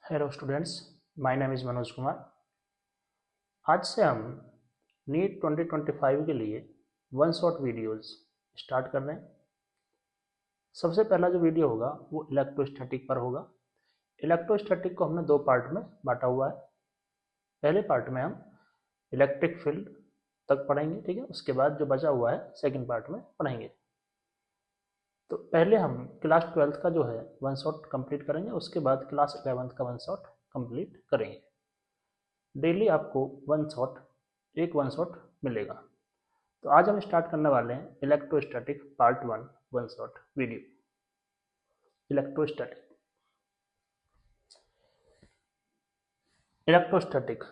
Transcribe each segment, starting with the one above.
Hello students, my name is Manoj Kumar. आज से हम नीट 2025 के लिए वन शॉट वीडियोस स्टार्ट कर रहे हैं। सबसे पहला जो वीडियो होगा वो इलेक्ट्रोस्टैटिक पर होगा। इलेक्ट्रोस्टैटिक को हमने दो पार्ट में बांटा हुआ है। पहले पार्ट में हम इलेक्ट्रिक फील्ड तक पढ़ेंगे, ठीक है। उसके बाद जो बचा हुआ है सेकेंड पार्ट में पढ़ेंगे। तो पहले हम क्लास 12th का जो है वन शॉट कंप्लीट करेंगे, उसके बाद क्लास 11th का वन शॉट कंप्लीट करेंगे। डेली आपको एक वन शॉट मिलेगा। तो आज हम स्टार्ट करने वाले हैं electrostatic part 1 one shot video. Electrostatic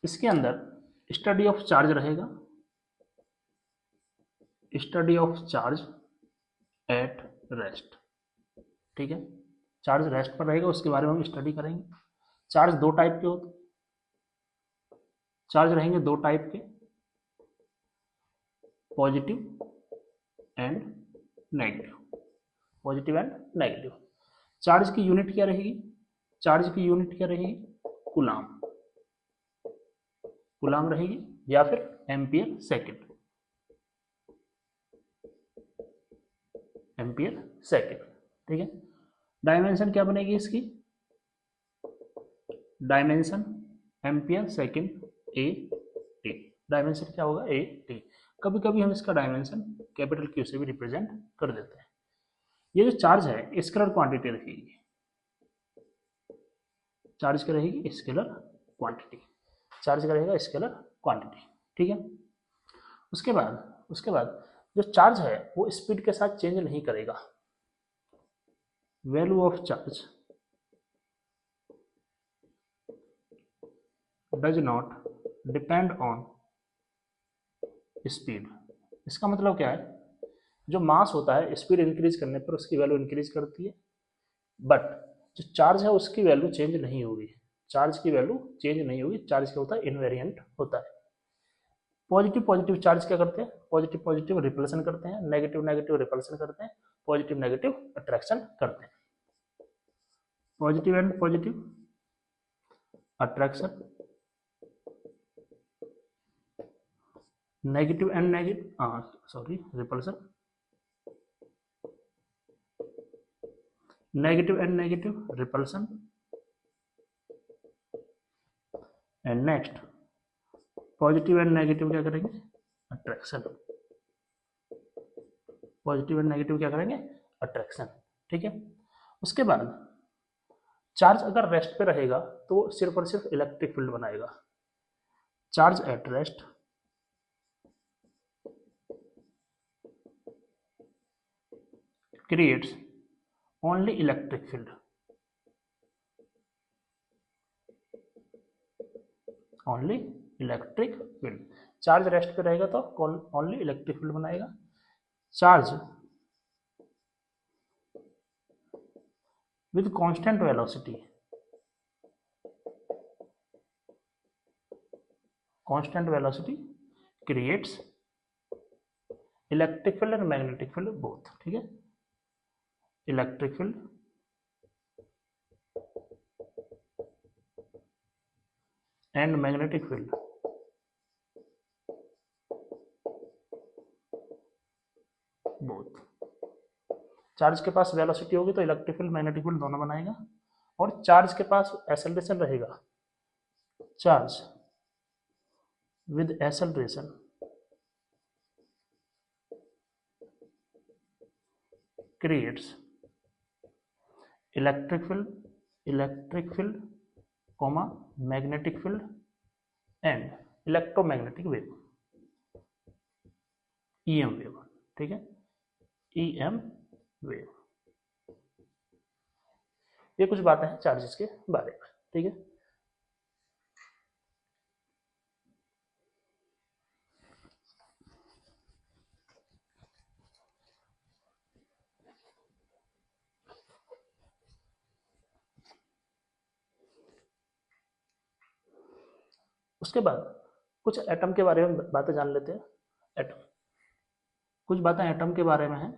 इसके अंदर स्टडी ऑफ चार्ज रहेगा, study of charge at rest, ठीक है। चार्ज रेस्ट पर रहेगा, उसके बारे में हम स्टडी करेंगे। चार्ज दो टाइप के होते, चार्ज रहेंगे दो टाइप के, positive and negative. Positive and negative. Charge की यूनिट क्या रहेगी? चार्ज की यूनिट क्या रहेगी? कूलाम। कूलाम रहेगी या फिर एम्पियर सेकेंड। एम्पियर सेकेंड, ठीक है। डायमेंशन क्या बनेगी इसकी? Dimension ampere second A T. Dimension क्या होगा? A T. कभी कभी हम इसका डायमेंशन कैपिटल क्यू से भी रिप्रेजेंट कर देते हैं। ये जो चार्ज है स्केलर क्वांटिटी रहेगी। चार्ज क्या रहेगी? Scalar quantity. चार्ज क्या रहेगा? स्केलर क्वांटिटी, ठीक है। उसके बाद जो चार्ज है वो स्पीड के साथ चेंज नहीं करेगा। Value of charge does not depend on speed. इसका मतलब क्या है? जो मास होता है स्पीड इंक्रीज करने पर उसकी वैल्यू इंक्रीज करती है, बट जो चार्ज है उसकी वैल्यू चेंज नहीं होगी। चार्ज की वैल्यू चेंज नहीं होगी। चार्ज क्या होता है? इनवेरिएंट होता है। पॉजिटिव पॉजिटिव चार्ज क्या करते हैं? पॉजिटिव पॉजिटिव रिपल्सन करते हैं, नेगेटिव नेगेटिव रिपल्सन करते हैं, पॉजिटिव नेगेटिव अट्रैक्शन करते हैं। Positive and positive attraction, negative and repulsion, negative and negative repulsion, and next positive and negative क्या करेंगे? अट्रैक्शन। पॉजिटिव एंड नेगेटिव क्या करेंगे? अट्रैक्शन, ठीक है। उसके बाद चार्ज अगर रेस्ट पे रहेगा तो सिर्फ और सिर्फ इलेक्ट्रिक फील्ड बनाएगा। Charge at rest creates only electric field. Only electric field. Charge rest पे रहेगा तो ओनली इलेक्ट्रिक फील्ड बनाएगा। Charge with constant velocity, constant velocity creates electric field and magnetic field both, ठीक है। Electric field and magnetic field both. Charge के पास velocity होगी तो electric field magnetic field दोनों बनाएगा। और चार्ज के पास एक्सेलरेशन रहेगा। Charge with acceleration creates electric field comma magnetic field and electromagnetic wave, EM wave, ठीक है। EM wave. ये कुछ बातें हैं चार्जेस के बारे में, ठीक है। उसके बाद कुछ एटम के बारे में बातें जान लेते हैं। एटम, कुछ बातें एटम के बारे में हैं।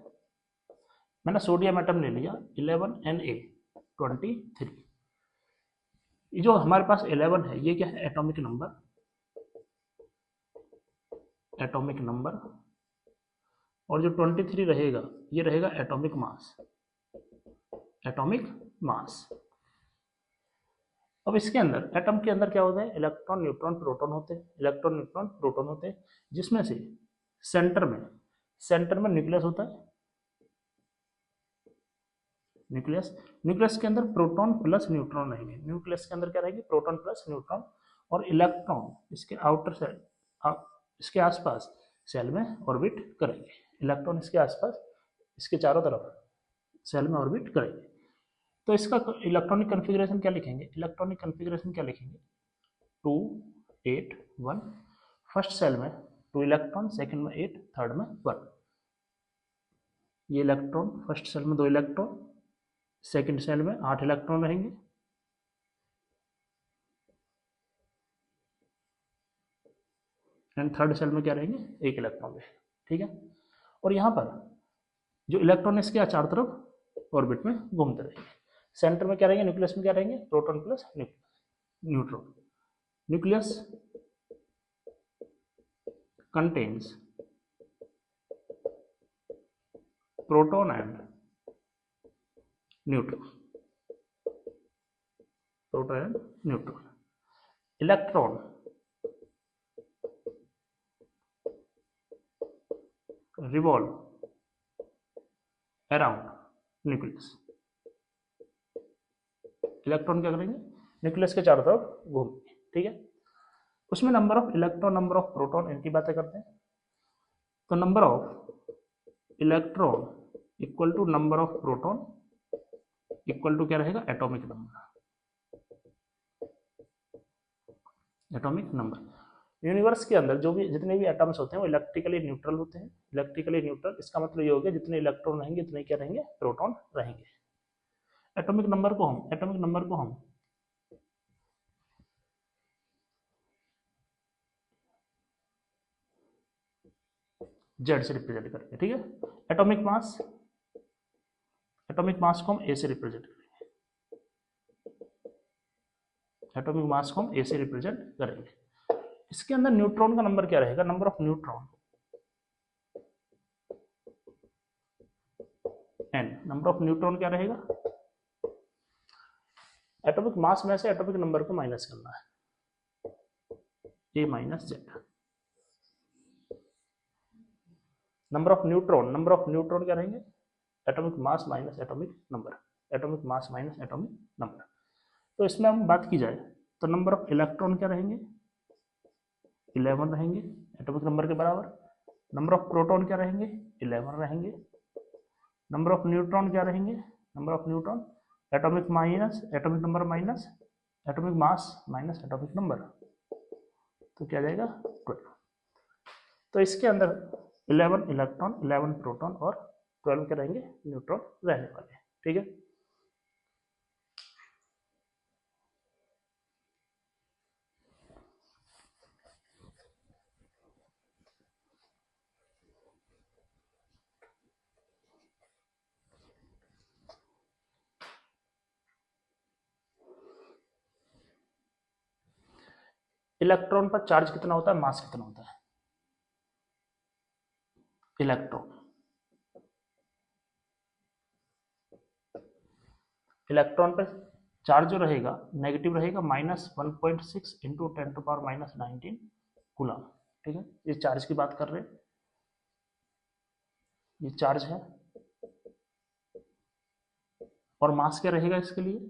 मैंने सोडियम एटम ले लिया 11Na, 23। ये जो हमारे पास 11 है ये क्या है, एटॉमिक नंबर, एटॉमिक नंबर, और जो 23 रहेगा ये रहेगा एटॉमिक मास, एटॉमिक मास। अब इसके अंदर, एटम के अंदर क्या होता है, इलेक्ट्रॉन न्यूट्रॉन प्रोटॉन होते हैं, इलेक्ट्रॉन न्यूट्रॉन प्रोटॉन होते हैं, जिसमें से सेंटर में न्यूक्लियस होता है, न्यूक्लियस, न्यूक्लियस के अंदर प्रोटॉन प्लस न्यूट्रॉन रहेंगे, न्यूक्लियस के अंदर क्या रहेगी, प्रोटॉन प्लस न्यूट्रॉन, और इलेक्ट्रॉन इसके आउटर साइड, इसके आसपास सेल में ऑर्बिट करेंगे, इलेक्ट्रॉन इसके आसपास, इसके चारों तरफ सेल में ऑर्बिट करेंगे। तो इसका इलेक्ट्रॉनिक कन्फिग्रेशन क्या लिखेंगे, इलेक्ट्रॉनिक कन्फिग्रेशन क्या लिखेंगे, 2 8 1, फर्स्ट सेल में 2 इलेक्ट्रॉन, सेकंड में 8, थर्ड में 1। ये इलेक्ट्रॉन फर्स्ट सेल में 2 इलेक्ट्रॉन, सेकंड सेल में 8 इलेक्ट्रॉन रहेंगे, एंड थर्ड सेल में क्या रहेंगे, 1 इलेक्ट्रॉन रहेंगे। ठीक है, और यहाँ पर जो इलेक्ट्रॉन इसके चारों तरफ ऑर्बिट में घूमते रहेंगे। सेंटर में क्या रहेंगे, न्यूक्लियस में क्या रहेंगे, proton plus neutron. Nucleus contains proton and neutron, proton and neutron. Electron revolve around nucleus, electron क्या करेंगे, न्यूक्लियस के चारों तरफ घूमेंगे। ठीक है, उसमें number of electron, number of proton, इनकी बातें करते हैं। तो number of electron equal to number of proton equal to क्या रहेगा, atomic number, atomic number. Universe के अंदर जो भी जितने भी एटम्स होते हैं वो इलेक्ट्रिकली न्यूट्रल होते हैं, इलेक्ट्रिकली न्यूट्रल, इसका मतलब ये हो गया जितने इलेक्ट्रॉन रहेंगे उतने क्या रहेंगे, प्रोटॉन रहेंगे। एटॉमिक नंबर को हम जेड से रिप्रेजेंट करेंगे। ठीक है, एटॉमिक मास को हम ए से रिप्रेजेंट करेंगे, एटॉमिक मास को हम ए से रिप्रेजेंट करेंगे। इसके अंदर न्यूट्रॉन का नंबर क्या रहेगा, number of neutron, n, number of neutron क्या रहेगा, एटॉमिक मास में से एटॉमिक नंबर को माइनस करना है, A minus Z. Number of neutron क्या रहेंगे, atomic mass minus atomic number, atomic mass minus atomic number. तो इसमें हम बात की जाए तो नंबर ऑफ इलेक्ट्रॉन क्या रहेंगे, 11 रहेंगे, एटॉमिक नंबर के बराबर। नंबर ऑफ प्रोटॉन क्या रहेंगे, 11 रहेंगे। नंबर ऑफ न्यूट्रॉन क्या रहेंगे, number of neutron atomic minus atomic number minus atomic mass minus atomic number, तो क्या जाएगा 12। तो इसके अंदर 11 इलेक्ट्रॉन, 11 प्रोटॉन और 12 के रहेंगे न्यूट्रॉन रहने वाले। ठीक है, इलेक्ट्रॉन पर चार्ज कितना होता है, मास कितना होता है, इलेक्ट्रॉन पर चार्ज जो रहेगा नेगेटिव रहेगा, -1.6 इंटू 10⁻⁻19 कूलम। ठीक है, ये चार्ज की बात कर रहे हैं, ये चार्ज है। और मास क्या रहेगा इसके लिए,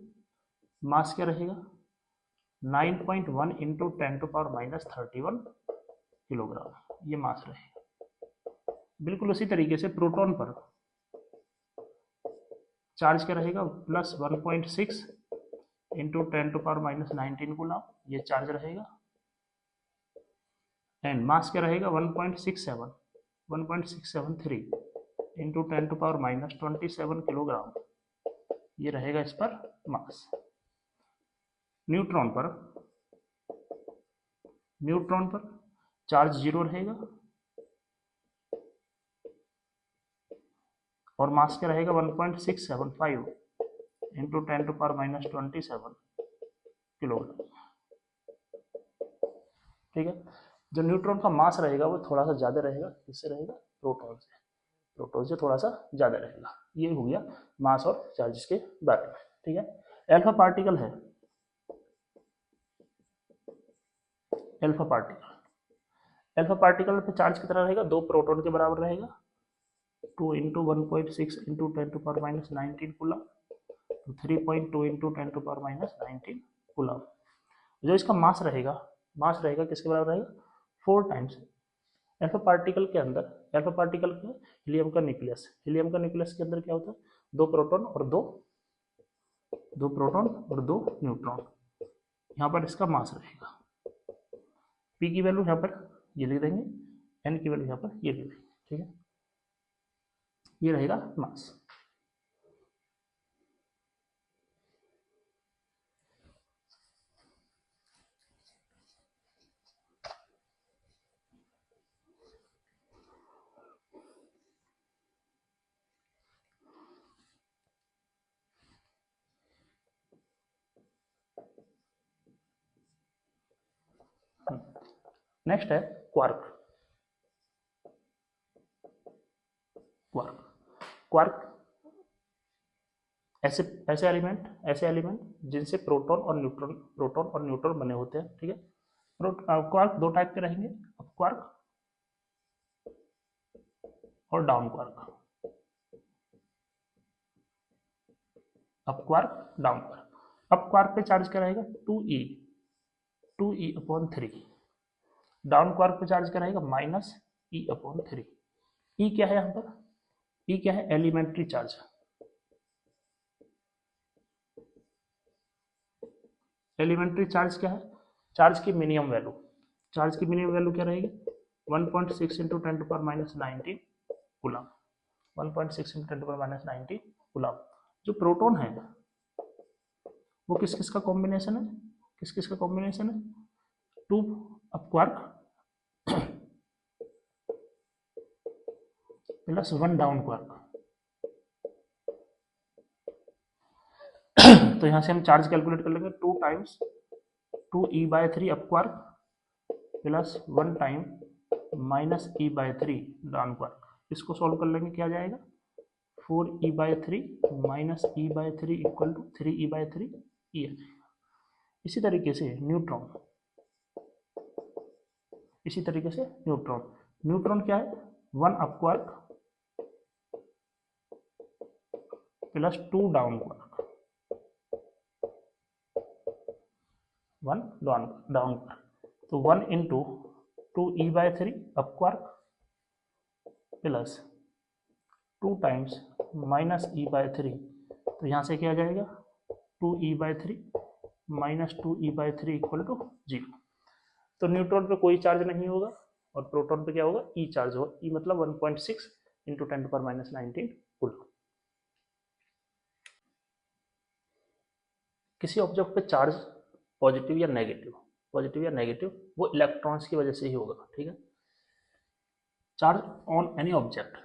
मास क्या रहेगा 9.1 इंटू 10⁻31 किलोग्राम, ये मास रहेगा। बिल्कुल उसी तरीके से प्रोटॉन पर चार्ज क्या रहेगा, +1.6 इंटू 10⁻⁻19 कूलम, ये चार्ज रहेगा। एंड मास क्या रहेगा 1.673 इंटू 10⁻27 किलोग्राम, ये रहेगा इस पर मास। न्यूट्रॉन पर चार्ज 0 रहेगा और मास क्या रहेगा 1.675 इंटू 10⁻⁻27 किलोग्राम। ठीक है, जो न्यूट्रॉन का मास रहेगा वो थोड़ा सा ज़्यादा रहेगा, किससे रहेगा, प्रोटॉन से, प्रोटॉन से थोड़ा सा ज़्यादा रहेगा। ये हो गया मास और चार्जेस के बारे में। ठीक है, अल्फा पार्टिकल है, अल्फा पार्टिकल, अल्फा पार्टिकल पे चार्ज कितना रहेगा, 2 प्रोटॉन के बराबर रहेगा, 2 into 1.6 into 10⁻⁻19 coulomb, 3.2 into 10⁻⁻19 coulomb. जो इसका मास रहेगा, मास रहेगा किसके बराबर रहेगा, 4 टाइम्स अल्फा पार्टिकल के अंदर, अल्फा पार्टिकल के हीलियम का न्यूक्लियस, हीलियम का न्यूक्लियस के अंदर क्या होता है, 2 प्रोटॉन और 2 प्रोटॉन और 2 न्यूट्रॉन। यहाँ पर इसका मास रहेगा, पी की वैल्यू यहाँ पर ये लिख देंगे, एन की वैल्यू यहाँ पर ये लिख देंगे। ठीक है, ये रहेगा मास। नेक्स्ट है क्वार्क। क्वार्क, क्वार्क ऐसे एलिमेंट जिनसे प्रोटॉन और न्यूट्रॉन बने होते हैं। ठीक है, क्वार्क 2 टाइप के रहेंगे, अप क्वार्क और down quark, up quark down quark. Up quark पे चार्ज क्या रहेगा, 2e/3, डाउन क्वार्क पे चार्ज क्या रहेगा, -e/3। ई क्या है यहाँ पर, ई क्या है, एलिमेंट्री चार्ज, एलिमेंट्री चार्ज क्या है, चार्ज की मिनिमम वैल्यू, चार्ज की मिनिमम वैल्यू क्या रहेगी, 1.6 इंटू 10⁻⁻19 कूलम, 1.6 इंटू 10⁻⁻19 कूलम। जो प्रोटॉन है वो किस किस का कॉम्बिनेशन है, किस किस का कॉम्बिनेशन है, 2 up quark plus 1 down quark. तो यहाँ से हम चार्ज कैलकुलेट कर लेंगे, 2 times 2e/3 up quark plus 1 time -e/3 down quark. इसको सॉल्व कर लेंगे, क्या जाएगा, 4e/3 -e/3 equal to 3e/3 e। इसी तरीके से न्यूट्रॉन, इसी तरीके से न्यूट्रॉन, न्यूट्रॉन क्या है, 1 up quark plus 2 down quark, 1 down quark. तो 1 into 2e/3 up quark plus 2 times -e/3। तो यहाँ से क्या आ जाएगा, 2e/3 -2e/3 इक्वल टू 0। तो न्यूट्रॉन पे कोई चार्ज नहीं होगा और प्रोटॉन पे क्या होगा, ई चार्ज होगा, ई मतलब 1.6 इंटू 10⁻⁻19 कूलम। किसी ऑब्जेक्ट पे चार्ज पॉजिटिव या नेगेटिव, वो इलेक्ट्रॉन्स की वजह से ही होगा। ठीक है, charge on any object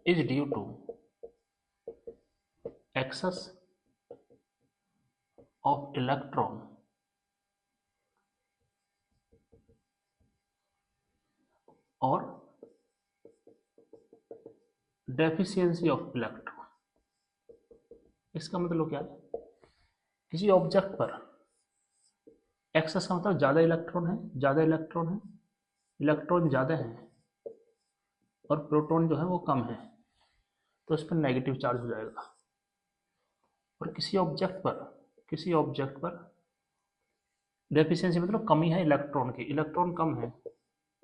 is due to excess of electron और डेफिशिएंसी ऑफ इलेक्ट्रॉन। इसका मतलब क्या है, किसी ऑब्जेक्ट पर एक्सेस का मतलब ज़्यादा इलेक्ट्रॉन है, इलेक्ट्रॉन ज़्यादा है और प्रोटॉन जो है वो कम है, तो इस पर नेगेटिव चार्ज हो जाएगा। और किसी ऑब्जेक्ट पर डेफिशिएंसी मतलब कमी है इलेक्ट्रॉन की, इलेक्ट्रॉन कम है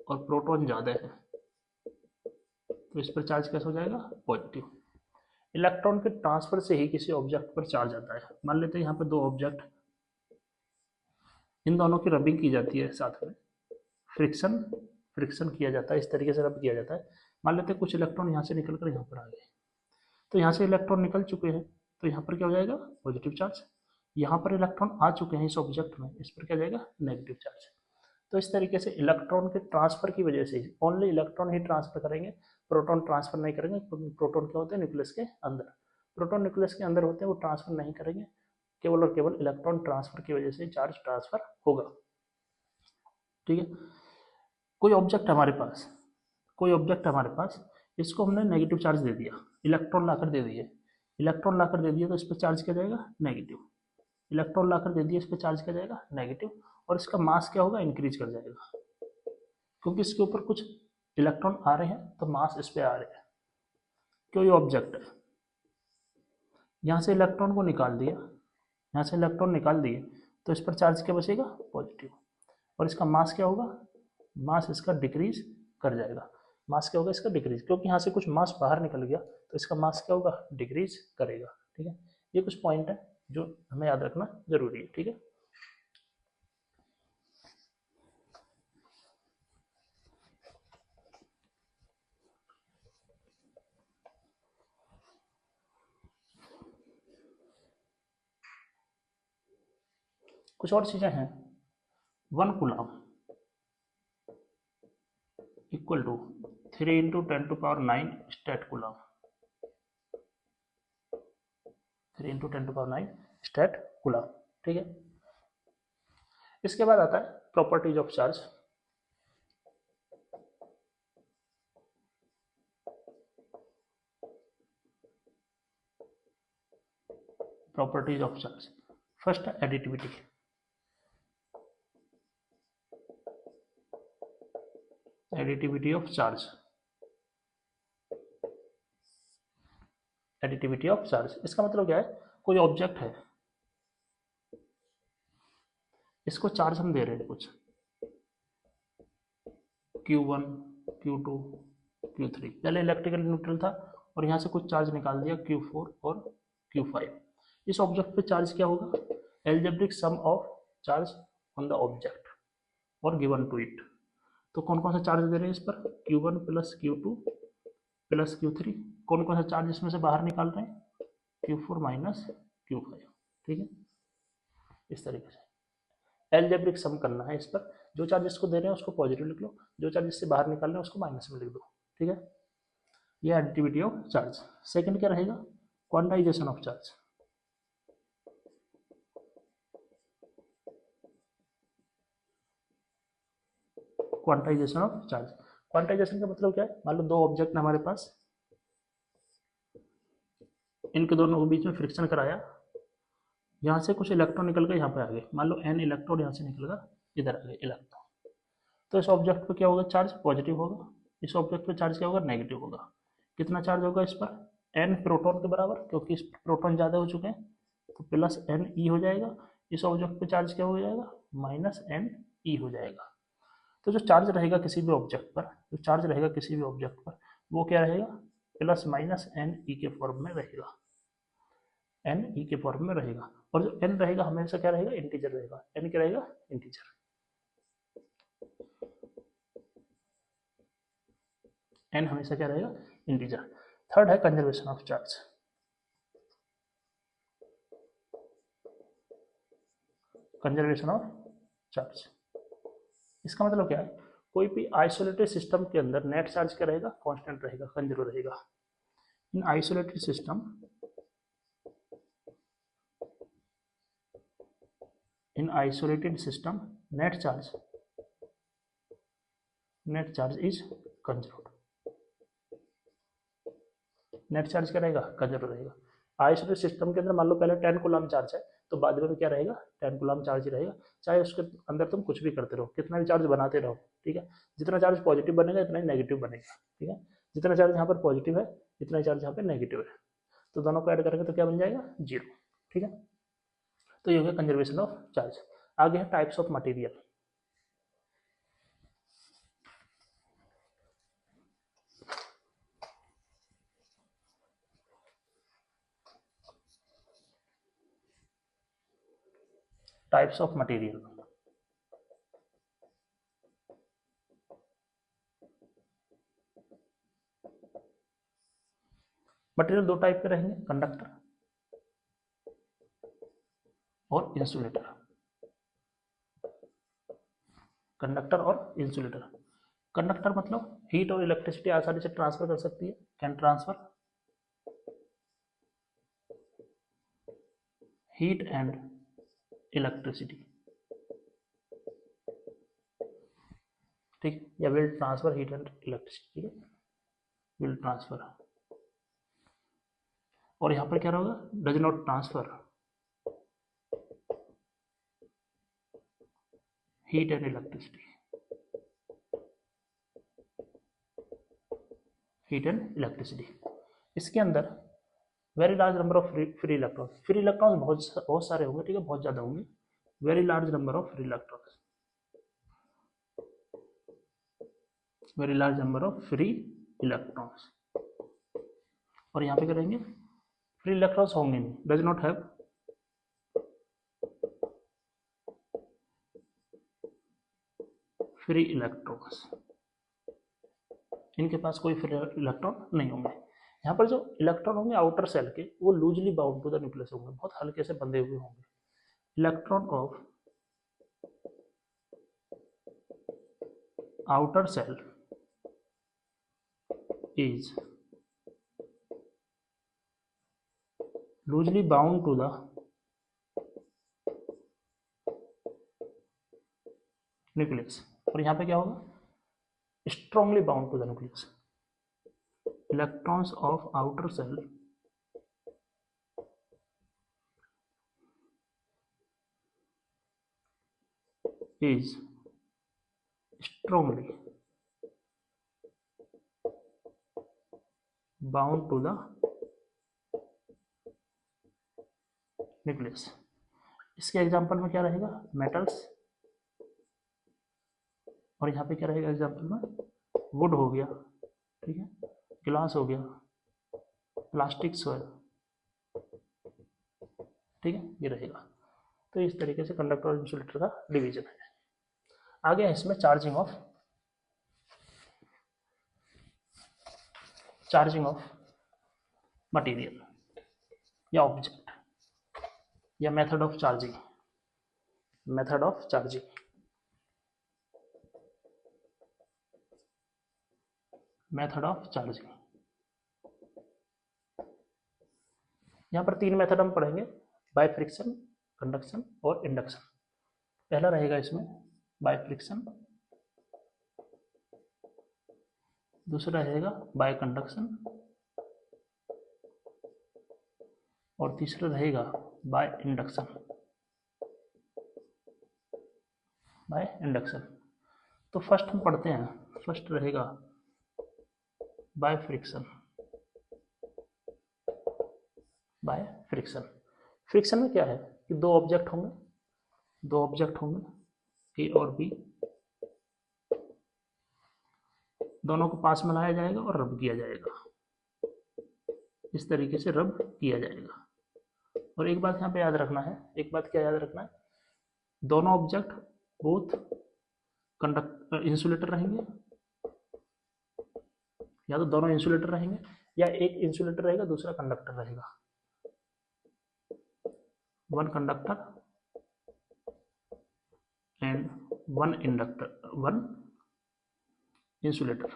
और प्रोटॉन ज़्यादा है, तो इस पर चार्ज कैसे हो जाएगा, पॉजिटिव। इलेक्ट्रॉन के ट्रांसफर से ही किसी ऑब्जेक्ट पर चार्ज आता है। मान लेते हैं यहाँ पर 2 ऑब्जेक्ट, इन दोनों की रबिंग की जाती है, साथ में फ्रिक्शन किया जाता है, इस तरीके से रब किया जाता है। मान लेते हैं कुछ इलेक्ट्रॉन यहाँ से निकल कर यहाँ पर आ गए, तो यहाँ से इलेक्ट्रॉन निकल चुके हैं, तो यहाँ पर क्या हो जाएगा, पॉजिटिव चार्ज। यहाँ पर इलेक्ट्रॉन आ चुके हैं इस ऑब्जेक्ट में, इस पर क्या जाएगा, नेगेटिव चार्ज। तो इस तरीके से इलेक्ट्रॉन के ट्रांसफर की वजह से ओनली इलेक्ट्रॉन ही ट्रांसफर करेंगे, प्रोटॉन ट्रांसफर नहीं करेंगे। प्रोटॉन क्या होते हैं न्यूक्लियस के अंदर, प्रोटॉन न्यूक्लियस के अंदर होते हैं, वो ट्रांसफर नहीं करेंगे, केवल और केवल इलेक्ट्रॉन ट्रांसफर की वजह से चार्ज ट्रांसफर होगा। ठीक है, कोई ऑब्जेक्ट हमारे पास, कोई ऑब्जेक्ट हमारे पास, इसको हमने नेगेटिव चार्ज दे दिया, इलेक्ट्रॉन लाकर दे दिए, इलेक्ट्रॉन लाकर दे दिया तो इस पर चार्ज क्या जाएगा नेगेटिव, इलेक्ट्रॉन लाकर दे दिया इस पर चार्ज क्या जाएगा नेगेटिव, और इसका मास क्या होगा इंक्रीज कर जाएगा, क्योंकि इसके ऊपर कुछ इलेक्ट्रॉन आ रहे हैं तो मास इस पर आ रहे हैं। कोई ऑब्जेक्ट है, यहाँ से इलेक्ट्रॉन को निकाल दिया, यहाँ से इलेक्ट्रॉन निकाल दिए तो इस पर चार्ज क्या बचेगा पॉजिटिव, और इसका मास क्या होगा, मास इसका डिक्रीज कर जाएगा, मास क्या होगा इसका डिक्रीज, क्योंकि यहाँ से कुछ मास बाहर निकल गया तो इसका मास क्या होगा डिक्रीज करेगा। ठीक है, ये कुछ पॉइंट है जो हमें याद रखना जरूरी है। ठीक है, कुछ और चीजें हैं। 1 coulomb equal to 3 × 10⁹ stat coulomb, 3 × 10⁹ stat coulomb. ठीक है, इसके बाद आता है properties of charge. Properties of charge, first additivity, additivity of charge, additivity of charge, इसका मतलब क्या है, कोई ऑब्जेक्ट है, इसको चार्ज हम दे रहे हैं कुछ Q1 Q2 Q3, पहले इलेक्ट्रिकल न्यूट्रल था और यहाँ से कुछ चार्ज निकाल दिया Q4 और Q5, इस ऑब्जेक्ट पे चार्ज क्या होगा, algebraic sum of charge on the object और गिवन टू इट। तो कौन कौन सा चार्ज दे रहे हैं इस पर, Q1 + Q2 + Q3, कौन कौन सा चार्ज इसमें से बाहर निकाल रहे हैं, Q4 - Q5। ठीक है, इस तरीके से एल्जेब्रिक सम करना है इस पर, जो चार्ज इसको दे रहे हैं उसको पॉजिटिव लिख लो, जो चार्ज इससे बाहर निकाल रहे हैं उसको माइनस में लिख दो। ठीक है, ये एडिटिविटी ऑफ चार्ज। सेकंड क्या रहेगा, quantization of charge, quantization of charge, quantization का मतलब क्या है, मान लो दो ऑब्जेक्ट है हमारे पास, इनके दोनों के बीच में फ्रिक्शन कराया, यहाँ से कुछ इलेक्ट्रॉन निकल कर यहाँ पे आ गए, मान लो n इलेक्ट्रॉन यहाँ से निकल कर इधर आ गए इलेक्ट्रॉन, तो इस ऑब्जेक्ट पे क्या होगा, चार्ज पॉजिटिव होगा, इस ऑब्जेक्ट पे चार्ज क्या होगा नेगेटिव होगा। कितना चार्ज होगा इस पर, n प्रोटॉन के बराबर, क्योंकि इस प्रोटॉन ज़्यादा हो चुके हैं तो +n e हो जाएगा, इस ऑब्जेक्ट पे चार्ज क्या हो जाएगा -ne हो जाएगा। तो जो चार्ज रहेगा किसी भी ऑब्जेक्ट पर, जो चार्ज रहेगा किसी भी ऑब्जेक्ट पर वो क्या रहेगा, ±ne के फॉर्म में रहेगा, ne के फॉर्म में रहेगा, और जो n रहेगा हमेशा क्या रहेगा इंटीजर रहेगा, n क्या रहेगा इंटीजर, n हमेशा क्या रहेगा इंटीजर। थर्ड है conservation of charge, conservation of charge, इसका मतलब क्या है, कोई भी आइसोलेटेड सिस्टम के अंदर नेट चार्ज क्या रहेगा कांस्टेंट रहेगा, कंजर्व रहेगा। इन isolated system, in isolated system net charge is conserved, net charge क्या रहेगा कंजर्व रहेगा। आइसोलेटेड सिस्टम के अंदर मान लो पहले 10 कूलम चार्ज है तो बाद में भी क्या रहेगा 10 कूलम चार्ज ही रहेगा, चाहे उसके अंदर तुम कुछ भी करते रहो, कितना भी चार्ज बनाते रहो। ठीक है, जितना चार्ज पॉजिटिव बनेगा इतना ही नेगेटिव बनेगा। ठीक है, जितना चार्ज यहाँ पर पॉजिटिव है इतना ही चार्ज यहाँ पे नेगेटिव है, तो दोनों को ऐड करेंगे तो क्या बन जाएगा 0। ठीक है, तो ये हो गया कंजर्वेशन ऑफ चार्ज। आगे है types of material, types of material. Material दो टाइप के रहेंगे, कंडक्टर और इंसुलेटर। कंडक्टर और इंसुलेटर। कंडक्टर मतलब हीट और इलेक्ट्रिसिटी आसानी से ट्रांसफर कर सकती है, can transfer heat and electricity, ठीक, या will transfer heat and electricity, ठीक है, विल ट्रांसफर। और यहां पर क्या होगा, does not transfer heat and electricity, heat and electricity. इसके अंदर very large number of free electron, free electron बहुत सारे होंगे, ठीक है, बहुत ज्यादा होंगे, very large number of free electron, very large number of free electrons. और यहाँ पे करेंगे फ्री इलेक्ट्रॉन्स होंगे नहीं, does not have free electrons, इनके पास कोई फ्री इलेक्ट्रॉन नहीं होंगे। यहाँ पर जो इलेक्ट्रॉन होंगे आउटर सेल के, वो loosely bound to the nucleus होंगे, बहुत हल्के से बंधे हुए होंगे। Electron of outer shell is loosely bound to the nucleus। और यहाँ पे क्या होगा, strongly bound to the nucleus। electrons of outer cell is strongly bound to the nucleus। इसके एग्जांपल में क्या रहेगा, मेटल्स, और यहाँ पे क्या रहेगा एग्जांपल में, वुड हो गया, ठीक है, ग्लास हो गया, प्लास्टिक्स हो, ठीक है, ये रहेगा। तो इस तरीके से कंडक्टर और इंसुलेटर का डिवीजन है। आगे है इसमें चार्जिंग ऑफ मटेरियल या ऑब्जेक्ट, या method of charging, method of charging. Method of charging, यहाँ पर 3 मेथड हम पढ़ेंगे, बाय फ्रिक्शन, कंडक्शन और इंडक्शन। पहला रहेगा इसमें बाय फ्रिक्शन, दूसरा रहेगा बाय कंडक्शन, और तीसरा रहेगा बाय इंडक्शन। बाय इंडक्शन तो फर्स्ट हम पढ़ते हैं, फर्स्ट रहेगा by friction. By friction, friction में क्या है कि दो ऑब्जेक्ट होंगे ए और बी, दोनों को पास में लाया जाएगा और रब किया जाएगा, इस तरीके से रब किया जाएगा। और एक बात यहाँ पे याद रखना है, एक बात क्या याद रखना है, दोनों ऑब्जेक्ट बोथ इंसुलेटर रहेंगे, या तो दोनों इंसुलेटर रहेंगे, या एक इंसुलेटर रहेगा दूसरा कंडक्टर रहेगा, one conductor and one insulator,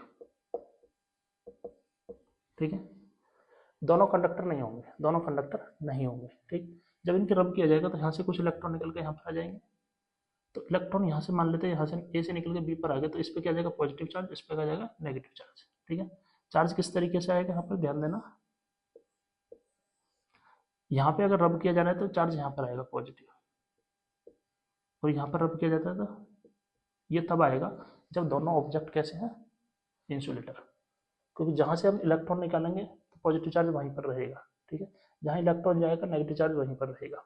ठीक है। दोनों कंडक्टर नहीं होंगे, ठीक। जब इनके रब किया जाएगा तो यहाँ से कुछ इलेक्ट्रॉन निकल के यहाँ पर आ जाएंगे, तो इलेक्ट्रॉन यहाँ से मान लेते हैं, यहाँ से ए से निकल के बी पर आ गए, तो इस पर क्या जाएगा पॉजिटिव चार्ज, इस पर क्या जाएगा नेगेटिव चार्ज, ठीक है। चार्ज किस तरीके से आएगा यहाँ पर ध्यान देना, यहाँ पे अगर रब किया जा रहा है तो चार्ज यहाँ पर आएगा पॉजिटिव, और यहाँ पर रब किया जाता है तो ये तब आएगा जब दोनों ऑब्जेक्ट कैसे हैं, इंसुलेटर, क्योंकि जहाँ से हम इलेक्ट्रॉन निकालेंगे तो पॉजिटिव चार्ज वहीं पर रहेगा, ठीक है, जहाँ इलेक्ट्रॉन जाएगा नेगेटिव चार्ज वहीं पर रहेगा।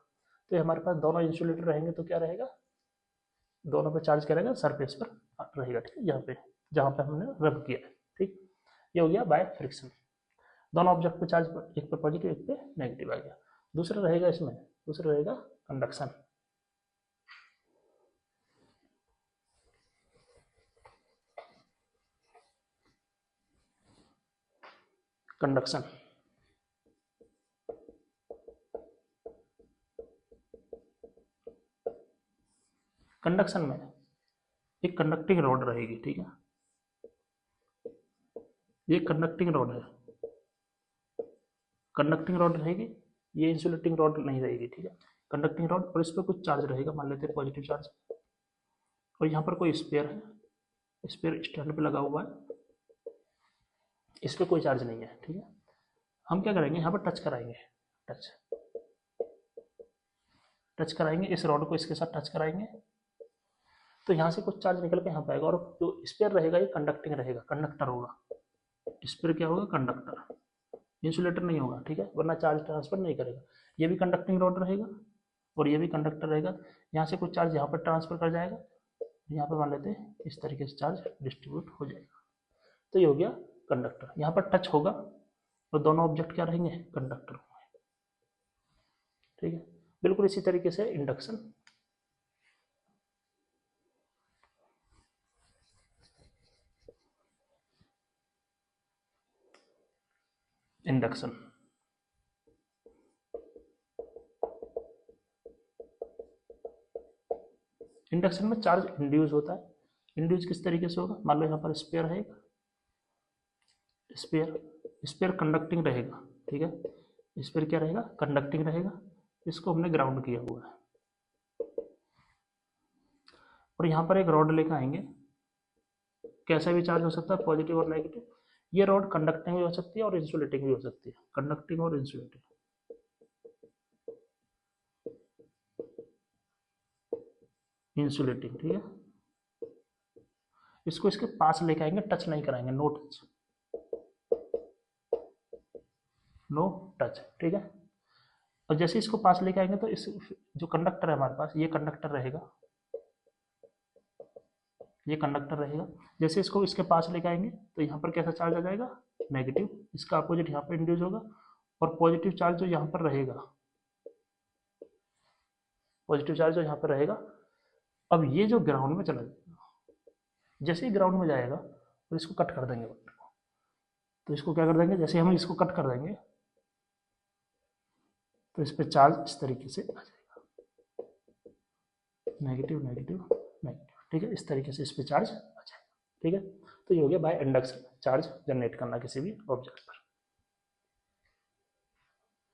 तो हमारे पास दोनों इंसुलेटर रहेंगे तो क्या रहेगा, दोनों पे चार्ज क्या रहेगा, सरफेस पर रहेगा, ठीक है, यहाँ पे जहाँ पे हमने रब किया है, ठीक। ये हो गया बाय फ्रिक्शन, दोनों ऑब्जेक्ट पे चार्ज, एक पे पॉजिटिव एक पे नेगेटिव आ गया। दूसरा रहेगा इसमें, दूसरा रहेगा कंडक्शन। कंडक्शन कंडक्शन में एक कंडक्टिंग रॉड रहेगी, ठीक है, ये कंडक्टिंग रॉड है, कंडक्टिंग रॉड रहेगी, ये इंसुलेटिंग रॉड नहीं रहेगी, ठीक है, कंडक्टिंग रॉड, और इस पर कुछ चार्ज रहेगा, मान लेते हैं पॉजिटिव चार्ज, और यहाँ पर कोई स्पेयर है, स्पेयर स्टैंड पे लगा हुआ है, इस पर कोई चार्ज नहीं है, ठीक है। हम क्या करेंगे, यहाँ पर टच कराएंगे, टच टच कराएंगे, इस रॉड को इसके साथ टच कराएंगे, तो यहाँ से कुछ चार्ज निकल के यहाँ पाएगा, और जो स्पेयर रहेगा ये कंडक्टिंग रहेगा, कंडक्टर होगा, स्पेयर क्या होगा, कंडक्टर, इंसुलेटर नहीं होगा, ठीक है, वरना चार्ज ट्रांसफर नहीं करेगा। ये भी कंडक्टिंग रॉड रहेगा और ये भी कंडक्टर रहेगा, यहाँ से कुछ चार्ज यहाँ पर ट्रांसफर कर जाएगा, यहाँ पर मान लेते हैं इस तरीके से चार्ज डिस्ट्रीब्यूट हो जाएगा, तो ये हो गया कंडक्टर। यहाँ पर टच होगा तो दोनों ऑब्जेक्ट क्या रहेंगे, कंडक्टर होंगे, ठीक है। बिल्कुल इसी तरीके से इंडक्शन, इंडक्शन इंडक्शन में चार्ज इंड्यूस होता है। इंड्यूस किस तरीके से होगा, मान लो यहाँ पर स्पेयर है, स्पेयर स्पेयर कंडक्टिंग रहेगा, ठीक है, स्पेयर क्या रहेगा, कंडक्टिंग रहेगा, इसको हमने ग्राउंड किया हुआ है, और यहाँ पर एक रॉड लेकर आएंगे, कैसा भी चार्ज हो सकता है, पॉजिटिव और नेगेटिव, ये रॉड कंडक्टिंग भी हो सकती है और इंसुलेटिंग भी हो सकती है, कंडक्टिंग और इंसुलेटिंग, इंसुलेटिंग, ठीक है। इसको इसके पास लेके आएंगे, टच नहीं कराएंगे, नो टच, नो टच, ठीक है। और जैसे इसको पास लेके आएंगे तो इस जो कंडक्टर है हमारे पास, ये कंडक्टर रहेगा, ये कंडक्टर रहेगा, जैसे इसको इसके पास लेके आएंगे तो यहाँ पर कैसा चार्ज आ जाएगा, नेगेटिव, इसका अपोजिट यहाँ पर इंड्यूस होगा, और पॉजिटिव चार्ज जो यहाँ पर रहेगा, पॉजिटिव चार्ज जो यहाँ पर रहेगा, अब ये जो ग्राउंड में चला जाएगा, जैसे ही ग्राउंड में जाएगा तो इसको कट कर देंगे बटन को, तो इसको क्या कर देंगे, जैसे हम इसको कट कर देंगे तो इस पर चार्ज इस तरीके से आ जाएगा, नेगेटिव नेगेटिव नेगेटिव, ठीक है, इस तरीके से इस पर चार्ज आ जाएगा, ठीक है। तो ये हो गया बाय इंडक्शन, चार्ज जनरेट करना किसी भी ऑब्जेक्ट पर।